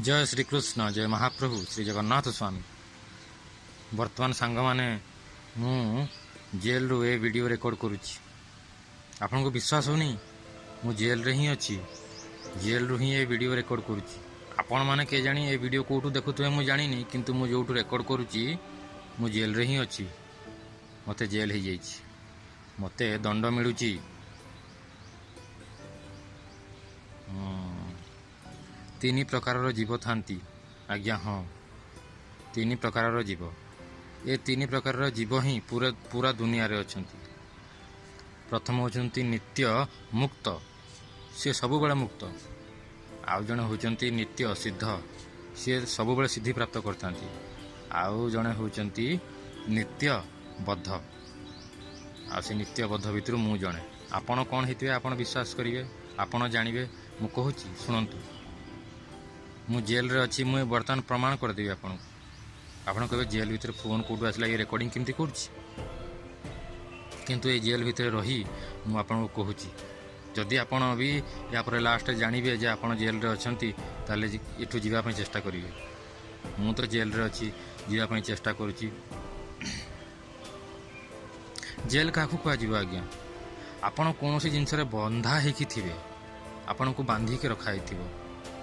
जय श्रीकृष्ण जय महाप्रभु श्री जगन्नाथ स्वामी। वर्तमान सांग मैंने मु जेल रू ए वीडियो रेकर्ड करुच्ची। आपन को विश्वास होनी मु जेल रे ही अच्छी, जेल रू ही ए वीडियो रेकर्ड करुच्ची। आपण माने के जानी ए वीडियो कोठू देखुथुए मु जानिनी, किंतु मु जोठू रेकर्ड करुच्ची मु जेल रे ही अच्छी। मते जेल ही जाइछि, मते दंड मिलुची। तीन प्रकार जीव थांती आज्ञा, हाँ तीन प्रकार जीव। ये तीन प्रकार जीव ही पूरा दुनिया रे अछंती। प्रथम होचंती नित्य मुक्त, सी सब बेले मुक्त। आउ जने होचंती नित्य सिद्ध, सी सब बेले सिद्धि प्राप्त करथांती। आउ जने होचंती नित्य बद्ध, आ से नित्य बद्ध भितर मु जने। आपण कौन हेतिबे आपण विश्वास करिवे, आपण जानिबे। मु कहूची सुनंतु, मु जेल रे अच्छी। मुझे बर्तमान प्रमाण करदेवी आपन। आपन कहे जेल भितर फोन कौटू आसला, ये रेकर्डिंग केमती करुच्ची। किंतु ये जेल भितर रही मु आपन को कहूची, जदि आपन भी या पर लास्ट जानिबे जे आपन जेल रे अछंती, ताले एठू जीवा पई चेष्टा करिवे। मु तो जेल रे अच्छी, जीवा पई चेष्टा करुची। जेल काकू कुआ जीव आज्ञा? आपन कोनोसी जिंस रे बंधा हेकी थिबे, आपन को बांधी के रखा हेथिबो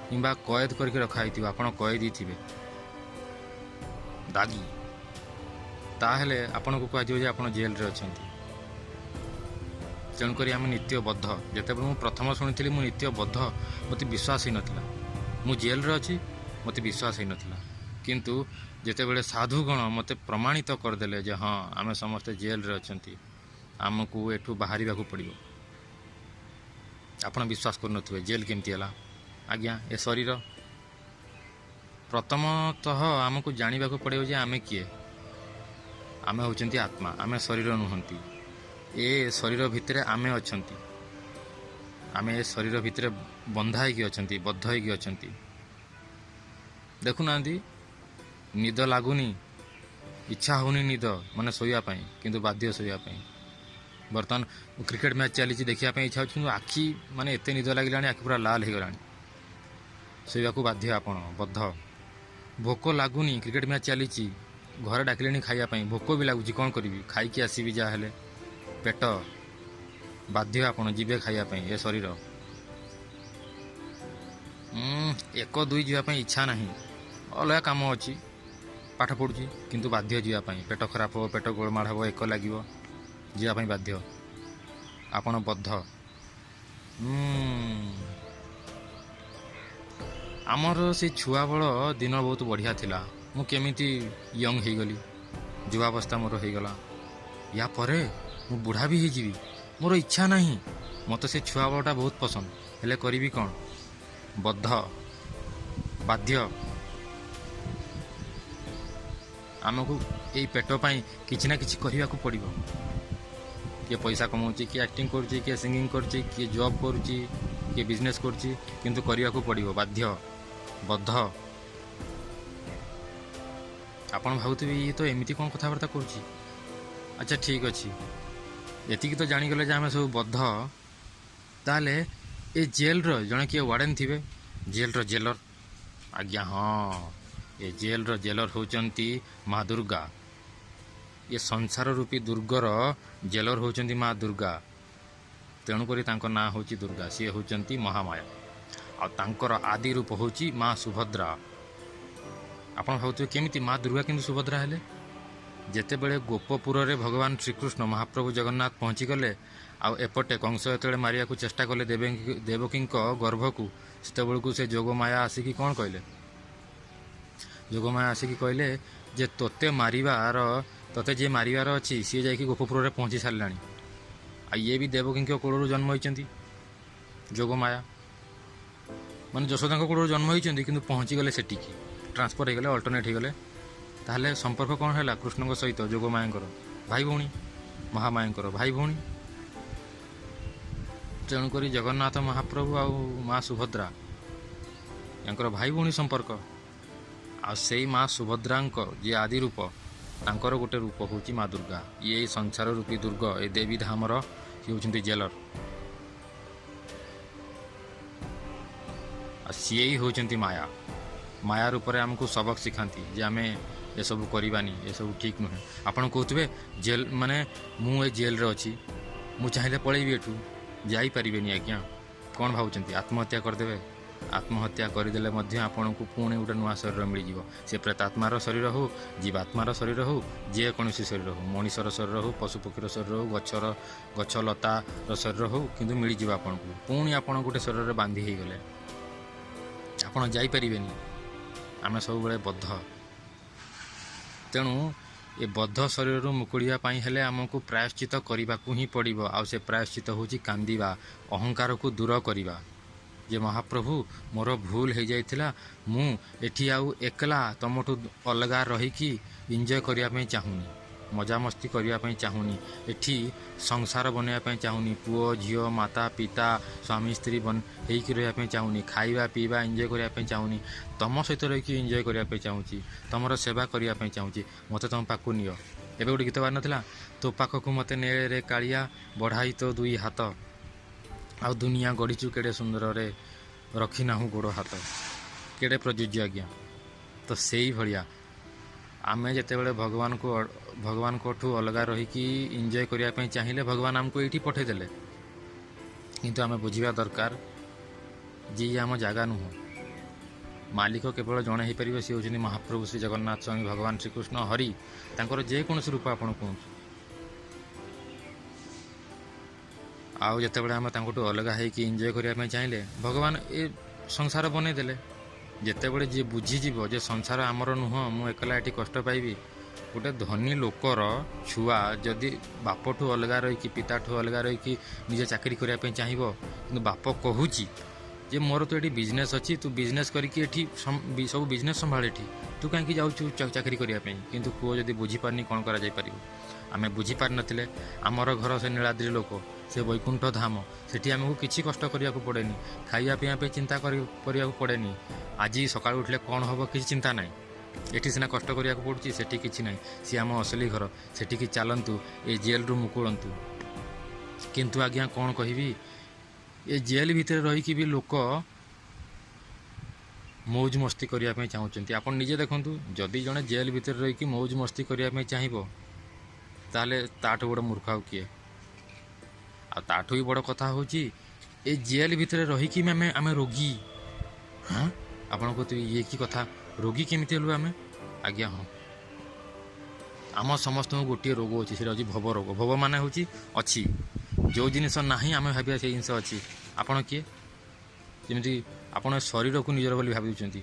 किंबा कैद करके रखाई थी, आपण कैदी थे दागी, ताहले आपण को कह आप जेल रे अछंती। तेणुक आम नित्यबद्ध। जिते मु प्रथम शुणी मु नित्यबद्ध, मत विश्वास ही नाला। मु जेल रे अच्छी, मत विश्वास ही नाला। किंतु जिते बड़े साधुगण मत प्रमाणित करदे जे हाँ आम समस्ते जेल रे अछंती, आमको एठू बाहर पड़ो। आपण विश्वास कर जेल केमती है आज्ञा? ए शरीर प्रथमतः आमको जानवा पड़े जे आमे किए। आमे होचंती आत्मा, आमे शरीर नुहंती। ए शरीर भितर आमे अछंती, आमे ए शरीर भितर बंधा होगी अछंती, बद्ध होगी अछंती। देखुना निद लागुनी, इच्छा होनी निद माने सोया पाई, किंतु बाध्य सोया पाई। बर्तमान क्रिकेट मैच चली देखा इच्छा हो, आखि माने एते निद लगे, आखि पूरा लाल हो गलानी, शोवा बाध्य आपण बद्ध। भोक लगुनि, क्रिकेट मैच चली घर डाकिले खायापी, भोक भी लगुच, कौन करी खाई आसबि जहाँ पेट बाध्य आपण जीवे खायापी। ए शरीर एक दुई जावाई इच्छा ना, अलग कम अच्छी, पाठ पढ़ुची किंतु बाध्य जावाई। पेट खराब हो, पेट गोलमाड़ हम, एक लगे जावाई बाध्य, आपण बद्ध। आमर से छुआ बड़ दिन बहुत बढ़िया थिला। मु केमिति यंग हो गली, युवावस्था मोर हो गला। या परे मु बुढ़ा भी हो जीवी, मोर इच्छा नहीं। मत से छुआ बड़टा बहुत पसंद, हेले करी कौन? बद्ध बाध्य। आमको यही पेट पाई किछि ना किछि करने को पड़ो। किए पैसा कमाऊँगी, किए एक्टिंग करुच्ची, किए सिंगिंग करुच्ची, किए जॉब करुच्ची, किए बिजनेस करुच्ची, किंतु करने को पड़ो बाध्य बद्ध। आपण भावुथिबे ये तो एमती कौन कथबार्ता करुच्ची। अच्छा ठीक अच्छे, एतिक तो जानीगले जे आम सब बद्ध। ताले ए जेल रो जड़े किए वार्डन थे, जेल रो जेलर आज्ञा, हाँ ये जेल रो जेलर होचंती माँ दुर्गा। ये संसार रूपी दुर्गर जेलर होचंती माँ दुर्गा। तेणुकरी तांको नाँ होची दुर्गा, सी होचंती महामाया। आ तांकर आदि रूप होची माँ सुभद्रा। आपण भावुथिबे केमिति माँ दुर्गा किंतु सुभद्रा हेले? जेते बेले गोपपुर रे भगवान श्रीकृष्ण महाप्रभु जगन्नाथ पहुँची गले, आ एपटे कंस जो मारिया को चेष्टा कले देवकी गर्भ को, सेतबेलू से जोगमाया आसिकी कौन कहले? जोगमाया आसिकी कहले जे तोते मारिबार, तोते जे मारिबार अच्छी सी जाइकी गोपपुर रे पहुँची साराणी। आ ये भी देवकी कोलू जन्म होइचंती जोगमाया, माने यशोदा कोलू जन्म होइचंती, किंतु पहुँची गले सेटिकी, ट्रांसफर हो गले, अल्टरनेट हो गले। ताहले संपर्क कौन है कृष्ण सहित जोगमायांकर भाई भौणी, महामायांकर भाई भौणी। तेणुक जगन्नाथ महाप्रभु आ माँ सुभद्रा यांकर भाई भौणी संपर्क। आ से माँ सुभद्रा जे आदि रूप, तांकर गोटे रूप होची माँ दुर्गा। ये संसार रूपी दुर्ग, ये देवी धामर सी होचंती जेलर। सी ही होचंती माया। ମାୟା ରୂପରେ ଆମକୁ ସବକ ଶିଖାନ୍ତି ଯେ ଆମେ ଏସବୁ କରିବାନି, ଏସବୁ ଠିକ୍ ନୁହେଁ। ଆପଣ କହୁଥିବେ ଜେଲ୍ ମାନେ ମୁଁ ଏ ଜେଲ୍ରେ ଅଛି, ମୁଁ ଚାହିଁଲେ ପଳେଇବି ଏଠୁ, ଯାଇପାରିବେନି ଆଜ୍ଞା। କ'ଣ ଭାବୁଛନ୍ତି ଆତ୍ମହତ୍ୟା କରିଦେବେ? ଆତ୍ମହତ୍ୟା କରିଦେଲେ ମଧ୍ୟ ଆପଣଙ୍କୁ ପୁଣି ଗୋଟେ ନୂଆ ଶରୀର ମିଳିଯିବ। ସେ ପ୍ରେତାତ୍ମାର ଶରୀର ହେଉ, ଜୀବାତ୍ମାର ଶରୀର ହେଉ, ଯେକୌଣସି ଶରୀର ହେଉ, ମଣିଷର ଶରୀର ହେଉ, ପଶୁପକ୍ଷୀର ଶରୀର ହେଉ, ଗଛ ଲତାର ଶରୀର ହେଉ, କିନ୍ତୁ ମିଳିଯିବ ଆପଣଙ୍କୁ। ପୁଣି ଆପଣ ଗୋଟେ ଶରୀରରେ ବାନ୍ଧି ହେଇଗଲେ ଆପଣ ଯାଇପାରିବେନି। ଆମେ ସବୁବେଳେ ବଦ୍ଧ। ତେଣୁ ଏ ବଦ୍ଧ ଶରୀରରୁ ମୁକୁଳିବା ପାଇଁ ହେଲେ ଆମକୁ ପ୍ରାୟଶ୍ଚିତ କରିବାକୁ ହିଁ ପଡ଼ିବ। ଆଉ ସେ ପ୍ରାୟଶ୍ଚିତ ହେଉଛି କାନ୍ଦିବା, ଅହଙ୍କାରକୁ ଦୂର କରିବା। ଯେ ମହାପ୍ରଭୁ ମୋର ଭୁଲ ହେଇଯାଇଥିଲା, ମୁଁ ଏଠି ଆଉ ଏକଲା ତମଠୁ ଅଲଗା ରହିକି ଏନ୍ଜୟ କରିବା ପାଇଁ ଚାହୁଁନି, ମଜାମସ୍ତି କରିବା ପାଇଁ ଚାହୁଁନି, ଏଠି ସଂସାର ବନେଇବା ପାଇଁ ଚାହୁଁନି, ପୁଅ ଝିଅ ମାତା ପିତା ସ୍ୱାମୀ ସ୍ତ୍ରୀ ହେଇକି ରହିବା ପାଇଁ ଚାହୁଁନି, ଖାଇବା ପିଇବା ଏନ୍ଜୟ କରିବା ପାଇଁ ଚାହୁଁନି, ତମ ସହିତ ରହିକି ଏନ୍ଜୟ କରିବା ପାଇଁ ଚାହୁଁଛି, ତମର ସେବା କରିବା ପାଇଁ ଚାହୁଁଛି, ମୋତେ ତମ ପାଖକୁ ନିଅ। ଏବେ ଗୋଟେ ଗୀତ ବାହାରିନଥିଲା, ତୋ ପାଖକୁ ମୋତେ ନେ ରେ କାଳିଆ, ବଢ଼ାଇ ତୋ ଦୁଇ ହାତ, ଆଉ ଦୁନିଆ ଗଢ଼ିଛୁ କେଡ଼େ ସୁନ୍ଦରରେ, ରଖିନାହୁଁ ଗୋଡ଼ ହାତ। କେଡ଼େ ପ୍ରଯୁଜ୍ୟ ଆଜ୍ଞା। ତ ସେଇଭଳିଆ ଆମେ ଯେତେବେଳେ ଭଗବାନଙ୍କଠୁ ଅଲଗା ରହିକି ଏନ୍ଜୟ କରିବା ପାଇଁ ଚାହିଁଲେ ଭଗବାନ ଆମକୁ ଏଇଠି ପଠାଇଦେଲେ। କିନ୍ତୁ ଆମେ ବୁଝିବା ଦରକାର ଯେ ଇଏ ଆମ ଜାଗା ନୁହଁ। ମାଲିକ କେବଳ ଜଣେ ହେଇପାରିବ, ସିଏ ହେଉଛନ୍ତି ମହାପ୍ରଭୁ ଶ୍ରୀ ଜଗନ୍ନାଥ ସ୍ୱାମୀ ଭଗବାନ ଶ୍ରୀକୃଷ୍ଣ ହରି। ତାଙ୍କର ଯେକୌଣସି ରୂପ ଆପଣ କୁହନ୍ତୁ। ଆଉ ଯେତେବେଳେ ଆମେ ତାଙ୍କଠୁ ଅଲଗା ହେଇକି ଏନ୍ଜୟ କରିବା ପାଇଁ ଚାହିଁଲେ ଭଗବାନ ଏ ସଂସାର ବନେଇଦେଲେ। ଯେତେବେଳେ ଯିଏ ବୁଝିଯିବ ଯେ ସଂସାର ଆମର ନୁହଁ, ମୁଁ ଏକଲା ଏଠି କଷ୍ଟ ପାଇବି। ଗୋଟେ ଧନୀ ଲୋକର ଛୁଆ ଯଦି ବାପଠୁ ଅଲଗା ରହିକି, ପିତାଠୁ ଅଲଗା ରହିକି ନିଜେ ଚାକିରି କରିବା ପାଇଁ ଚାହିଁବ, କିନ୍ତୁ ବାପ କହୁଛି ଯେ ମୋର ତ ଏଠି ବିଜନେସ୍ ଅଛି, ତୁ ବିଜନେସ୍ କରିକି ଏଠି ସବୁ ବିଜନେସ୍ ସମ୍ଭାଳ, ଏଠି ତୁ କାହିଁକି ଯାଉଛୁ ଚାକିରି କରିବା ପାଇଁ? କିନ୍ତୁ ପୁଅ ଯଦି ବୁଝିପାରୁନି, କ'ଣ କରାଯାଇପାରିବ? ଆମେ ବୁଝିପାରିନଥିଲେ। ଆମର ଘର ସେ ନୀଳାଦ୍ରି ଲୋକ, ସେ ବୈକୁଣ୍ଠ ଧାମ, ସେଠି ଆମକୁ କିଛି କଷ୍ଟ କରିବାକୁ ପଡ଼େନି, ଖାଇବା ପିଇବା ପାଇଁ ଚିନ୍ତା କରିବାକୁ ପଡ଼େନି। ଆଜି ସକାଳୁ ଉଠିଲେ କ'ଣ ହେବ କିଛି ଚିନ୍ତା ନାହିଁ। ଏଠି ସିନା କଷ୍ଟ କରିବାକୁ ପଡ଼ୁଛି, ସେଠି କିଛି ନାହିଁ। ସିଏ ଆମ ଅସଲି ଘର, ସେଠିକି ଚାଲନ୍ତୁ, ଏ ଜେଲ୍ରୁ ମୁକୁଳନ୍ତୁ। କିନ୍ତୁ ଆଜ୍ଞା କ'ଣ କହିବି, ଏ ଜେଲ୍ ଭିତରେ ରହିକି ବି ଲୋକ ମୌଜ ମସ୍ତି କରିବା ପାଇଁ ଚାହୁଁଛନ୍ତି। ଆପଣ ନିଜେ ଦେଖନ୍ତୁ, ଯଦି ଜଣେ ଜେଲ୍ ଭିତରେ ରହିକି ମୌଜ ମସ୍ତି କରିବା ପାଇଁ ଚାହିଁବ, ତାହେଲେ ତାଠୁ ବଡ଼ ମୂର୍ଖ ଆଉ କିଏ? ଆଉ ତାଠୁ ବି ବଡ଼ କଥା ହେଉଛି, ଏ ଜେଲ୍ ଭିତରେ ରହିକି ଆମେ ରୋଗୀ। ହଁ, ଆପଣ କହୁଥିବେ ଇଏ କି କଥା, ରୋଗୀ କେମିତି ହେଲୁ ଆମେ? ଆଜ୍ଞା ହଁ, ଆମ ସମସ୍ତଙ୍କୁ ଗୋଟିଏ ରୋଗ ଅଛି, ସେଇଟା ହେଉଛି ଭବ ରୋଗ। ଭବ ମାନେ ହେଉଛି ଅଛି, ଯେଉଁ ଜିନିଷ ନାହିଁ ଆମେ ଭାବିବା ସେଇ ଜିନିଷ ଅଛି। ଆପଣ କିଏ? ଯେମିତି ଆପଣ ଶରୀରକୁ ନିଜର ବୋଲି ଭାବି ଦେଉଛନ୍ତି।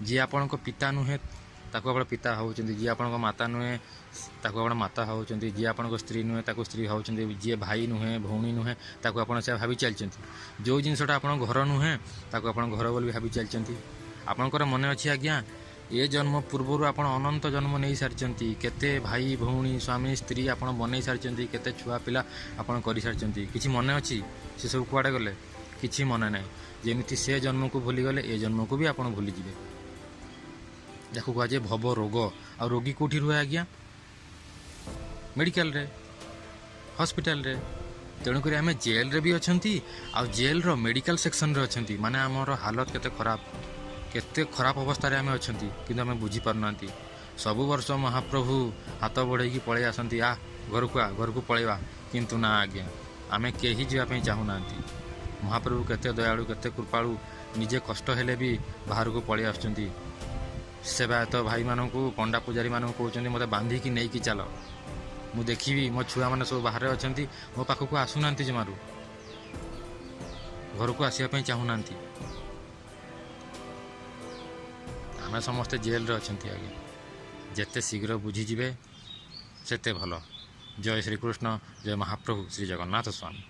ଯିଏ ଆପଣଙ୍କ ପିତା ନୁହେଁ ତାକୁ ଆପଣ ପିତା ଭାବୁଛନ୍ତି, ଯିଏ ଆପଣଙ୍କ ମାତା ନୁହେଁ ତାକୁ ଆପଣ ମାତା ଭାବୁଛନ୍ତି, ଯିଏ ଆପଣଙ୍କ ସ୍ତ୍ରୀ ନୁହେଁ ତାକୁ ସ୍ତ୍ରୀ ଭାବୁଛନ୍ତି, ଯିଏ ଭାଇ ନୁହେଁ ଭଉଣୀ ନୁହେଁ ତାକୁ ଆପଣ ସେୟା ଭାବି ଚାଲିଛନ୍ତି। ଯେଉଁ ଜିନିଷଟା ଆପଣଙ୍କ ଘର ନୁହେଁ ତାକୁ ଆପଣ ଘର ବୋଲି ଭାବି ଚାଲିଛନ୍ତି। ଆପଣଙ୍କର ମନେ ଅଛି ଆଜ୍ଞା, ଏ ଜନ୍ମ ପୂର୍ବରୁ ଆପଣ ଅନନ୍ତ ଜନ୍ମ ନେଇସାରିଛନ୍ତି। କେତେ ଭାଇ ଭଉଣୀ ସ୍ୱାମୀ ସ୍ତ୍ରୀ ଆପଣ ବନେଇ ସାରିଛନ୍ତି, କେତେ ଛୁଆ ପିଲା ଆପଣ କରିସାରିଛନ୍ତି। କିଛି ମନେ ଅଛି ସେସବୁ କୁଆଡ଼େ ଗଲେ? କିଛି ମନେ ନାହିଁ। ଯେମିତି ସେ ଜନ୍ମକୁ ଭୁଲିଗଲେ, ଏ ଜନ୍ମକୁ ବି ଆପଣ ଭୁଲିଯିବେ। ଯାହାକୁ କୁହାଯାଏ ଭବ ରୋଗ। ଆଉ ରୋଗୀ କେଉଁଠି ରୁହେ ଆଜ୍ଞା? ମେଡ଼ିକାଲରେ, ହସ୍ପିଟାଲରେ। ତେଣୁକରି ଆମେ ଜେଲ୍ରେ ବି ଅଛନ୍ତି, ଆଉ ଜେଲ୍ର ମେଡ଼ିକାଲ ସେକ୍ସନରେ ଅଛନ୍ତି। ମାନେ ଆମର ହାଲତ କେତେ ଖରାପ ଅବସ୍ଥାରେ ଆମେ ଅଛନ୍ତି, କିନ୍ତୁ ଆମେ ବୁଝିପାରୁନାହାନ୍ତି। ସବୁ ବର୍ଷ ମହାପ୍ରଭୁ ହାତ ବଢ଼େଇକି ପଳେଇ ଆସନ୍ତି, ଘରକୁ ପଳେଇବା। କିନ୍ତୁ ନା ଆଜ୍ଞା, ଆମେ କେହି ଯିବା ପାଇଁ ଚାହୁଁନାହାନ୍ତି। ମହାପ୍ରଭୁ କେତେ ଦୟାଳୁ, କେତେ କୃପାଳୁ, ନିଜେ କଷ୍ଟ ହେଲେ ବି ବାହାରକୁ ପଳେଇ ଆସୁଛନ୍ତି। ସେବାୟତ ଭାଇମାନଙ୍କୁ, ପଣ୍ଡା ପୂଜାରୀମାନଙ୍କୁ କହୁଛନ୍ତି ମୋତେ ବାନ୍ଧିକି ନେଇକି ଚାଲ, ମୁଁ ଦେଖିବି। ମୋ ଛୁଆମାନେ ସବୁ ବାହାରେ ଅଛନ୍ତି, ମୋ ପାଖକୁ ଆସୁନାହାନ୍ତି, ଜମାରୁ ଘରକୁ ଆସିବା ପାଇଁ ଚାହୁଁନାହାନ୍ତି। ଆମେ ସମସ୍ତେ ଜେଲ୍ରେ ଅଛନ୍ତି ଆଜ୍ଞା। ଯେତେ ଶୀଘ୍ର ବୁଝିଯିବେ ସେତେ ଭଲ। ଜୟ ଶ୍ରୀକୃଷ୍ଣ, ଜୟ ମହାପ୍ରଭୁ ଶ୍ରୀ ଜଗନ୍ନାଥ ସ୍ୱାମୀ।